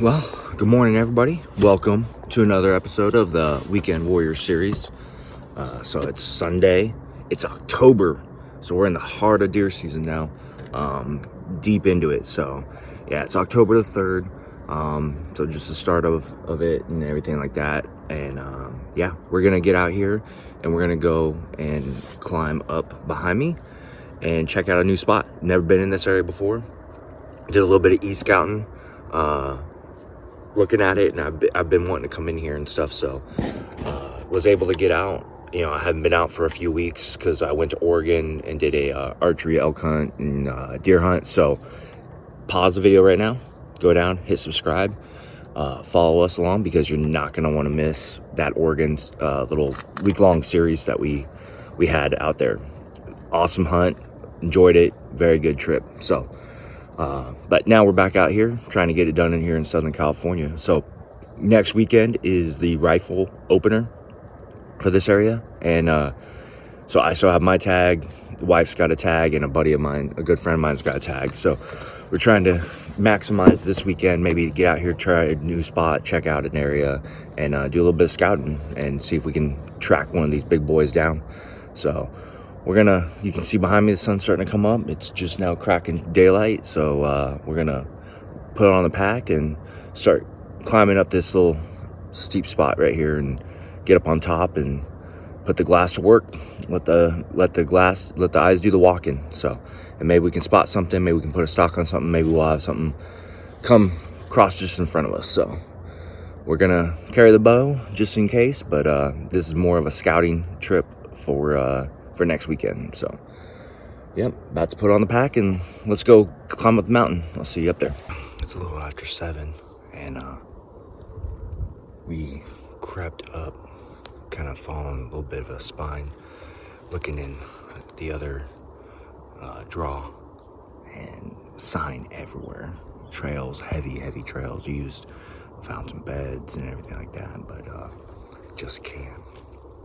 Well, good morning, everybody. Welcome to another episode of the Weekend Warrior series. So it's Sunday. It's October. So we're in the heart of deer season now. Deep into it. So yeah, it's October the 3rd. So just the start of it and everything like that. And yeah, we're going to get out here and we're going to go and climb up behind me and check out a new spot. Never been in this area before. Did a little bit of e-scouting. Looking at it, and I've been wanting to come in here and stuff, so was able to get out. You know, I haven't been out for a few weeks because I went to Oregon and did a archery elk hunt and deer hunt. So pause the video right now, go down, hit subscribe, follow us along because you're not going to want to miss that Oregon little week-long series that we had out there. Awesome hunt, enjoyed it, very good trip. So but now we're back out here trying to get it done in here in Southern California. So next weekend is the rifle opener for this area. And so I still have my tag. The wife's got a tag, and a buddy of mine, a good friend of mine's got a tag. So we're trying to maximize this weekend, maybe get out here, try a new spot, check out an area, and do a little bit of scouting and see if we can track one of these big boys down. So you can see behind me the sun's starting to come up. It's just now cracking daylight, so we're gonna put it on the pack and start climbing up this little steep spot right here and get up on top and put the glass to work. Let the eyes do the walking. So, and maybe we can spot something, maybe we can put a stock on something, maybe we'll have something come cross just in front of us. So we're gonna carry the bow just in case, but this is more of a scouting trip for next weekend. So yep, about to put on the pack and let's go climb up the mountain. I'll see you up there. It's a little after 7 and we crept up, kind of following a little bit of a spine, looking in the other draw, and sign everywhere. Trails, heavy trails used. Found some beds and everything like that, but just can't.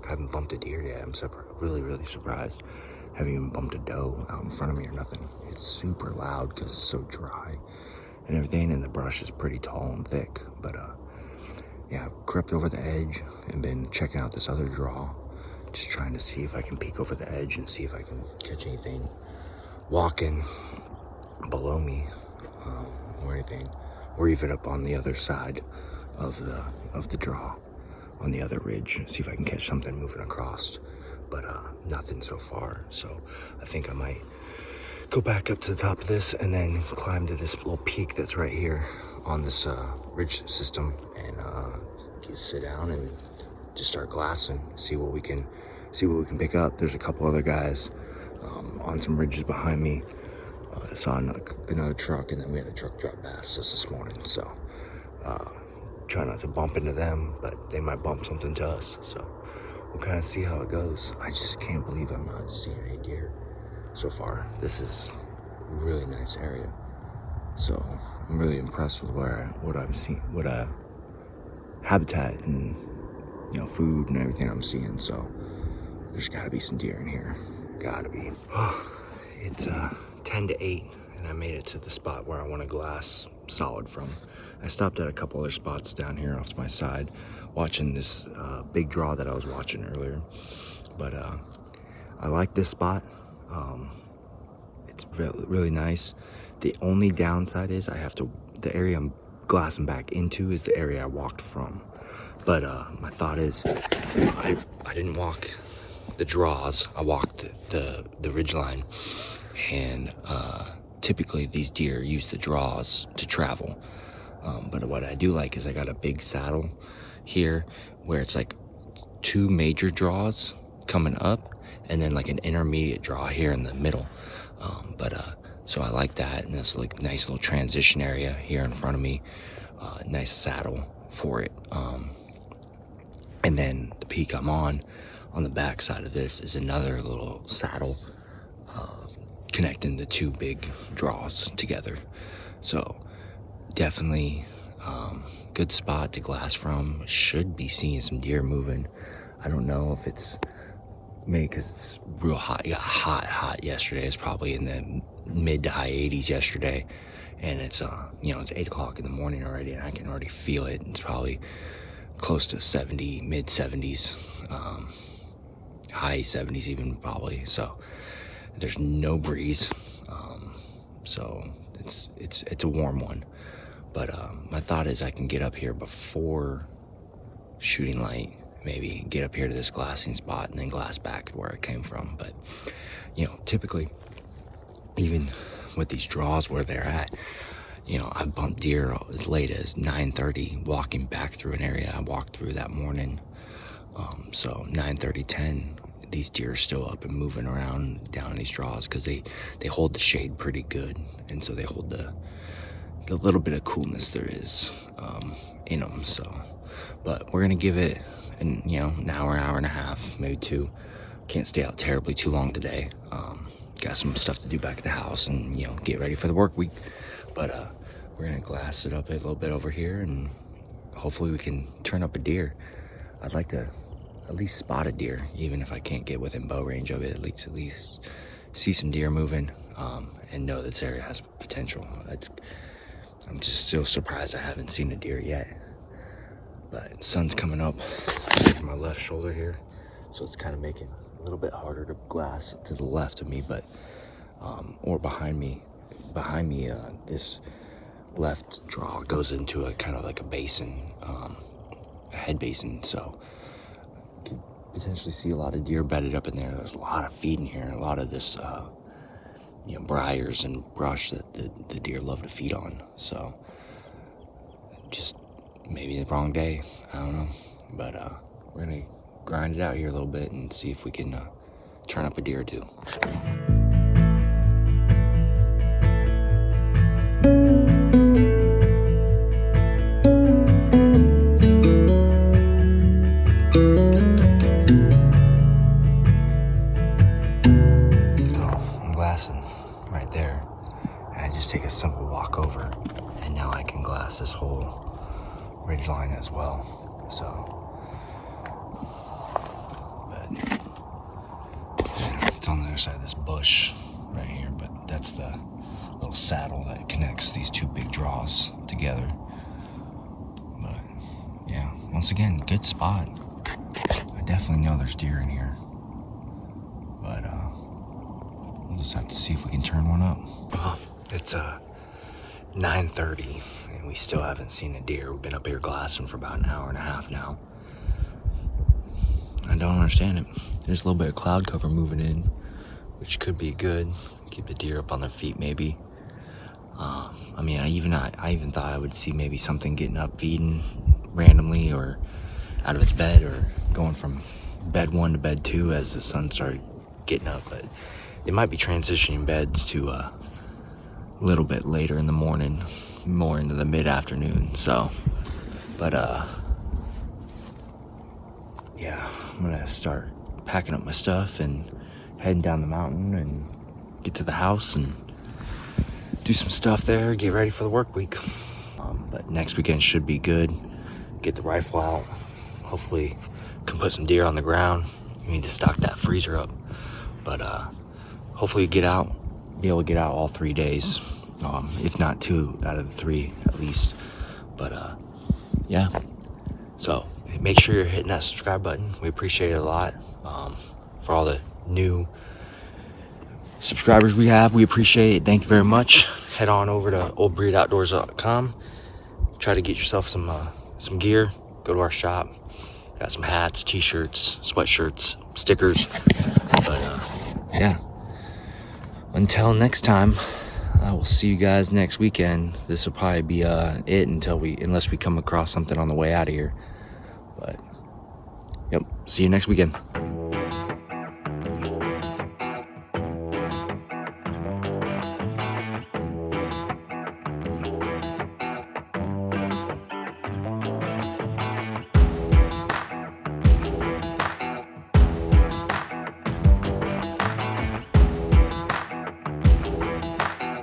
I haven't bumped a deer yet. I'm really surprised. Haven't even bumped a doe out in front of me or nothing. It's super loud because it's so dry and everything, and the brush is pretty tall and thick. But yeah, I've crept over the edge and been checking out this other draw, just trying to see if I can peek over the edge and see if I can catch anything walking below me or anything, or even up on the other side of the draw, on the other ridge, see if I can catch something moving across, but nothing so far. So I think I might go back up to the top of this and then climb to this little peak that's right here on this ridge system and sit down and just start glassing, see what we can pick up. There's a couple other guys on some ridges behind me. I saw another truck, and then we had a truck drop past us this morning, so try not to bump into them, but they might bump something to us, so we'll kind of see how it goes. I just can't believe I'm not seeing any deer so far. This is a really nice area, so I'm really impressed with what I'm seeing, what habitat and food and everything I'm seeing. So there's got to be some deer in here, gotta be. It's 10 to 8 and I made it to the spot where I want to glass solid from. I stopped at a couple other spots down here off to my side, watching this big draw that I was watching earlier. But I like this spot. It's really nice. The only downside is the area I'm glassing back into is the area I walked from. But my thought is, I didn't walk the draws. I walked the ridgeline, and typically these deer use the draws to travel. But what I do like is I got a big saddle here where it's like 2 major draws coming up and then like an intermediate draw here in the middle. So I like that, and this like nice little transition area here in front of me. Nice saddle for it. And then the peak I'm on the back side of this is another little saddle connecting the 2 big draws together. So definitely good spot to glass from. Should be seeing some deer moving. I don't know if it's maybe because it's real hot. It got hot yesterday. It's probably in the mid to high 80s yesterday, and it's it's 8 o'clock in the morning already, and I can already feel it. It's probably close to 70, mid 70s, high 70s even probably. So there's no breeze, so it's a warm one. But my thought is I can get up here before shooting light, maybe get up here to this glassing spot and then glass back where it came from. But typically, even with these draws where they're at, I've bumped deer as late as 9:30 walking back through an area I walked through that morning. So 9:30, 10, these deer are still up and moving around down in these draws because they hold the shade pretty good, and so they hold the little bit of coolness there is in them. So, but we're gonna give it an hour and a half, maybe 2. Can't stay out terribly too long today. Got some stuff to do back at the house and get ready for the work week. But we're gonna glass it up a little bit over here, and hopefully we can turn up a deer. I'd like to at least spot a deer, even if I can't get within bow range of it. At least see some deer moving, and know this area has potential. I'm just still surprised I haven't seen a deer yet. But sun's coming up on my left shoulder here, so it's kind of making it a little bit harder to glass to the left of me, but or behind me, this left draw goes into a kind of like a basin, a head basin, so you could potentially see a lot of deer bedded up in there. There's a lot of feed in here, a lot of this briars and brush that the deer love to feed on. So just maybe the wrong day, I don't know, but we're gonna grind it out here a little bit and see if we can turn up a deer or two. So I'm glassing right there, and I just take a simple walk over, and now I can glass this whole ridge line as well. So it's on the other side of this bush right here, but that's the little saddle that connects these two big draws together. But yeah, once again, good spot. I definitely know there's deer in here, but we'll just have to see if we can turn one up. It's 9:30 and we still haven't seen a deer. We've been up here glassing for about an hour and a half now. I don't understand it. There's a little bit of cloud cover moving in, which could be good. Keep the deer up on their feet, maybe. I mean, I even thought I would see maybe something getting up, feeding randomly, or out of its bed, or going from bed 1 to bed 2 as the sun started getting up. But they might be transitioning beds to a little bit later in the morning, more into the mid-afternoon. So, but yeah, I'm gonna start packing up my stuff and heading down the mountain and get to the house and do some stuff there, get ready for the work week. But next weekend should be good. Get the rifle out. Hopefully can put some deer on the ground. We need to stock that freezer up. But hopefully be able to get out all 3 days. If not 2 out of the 3 at least. But yeah. So make sure you're hitting that subscribe button. We appreciate it a lot. For all the new subscribers we have, we appreciate it. Thank you very much. Head on over to oldbreedoutdoors.com. Try to get yourself some gear. Go to our shop. Got some hats, t-shirts, sweatshirts, stickers. But yeah, until next time, I will see you guys next weekend. This will probably be it unless we come across something on the way out of here. But yep, see you next weekend.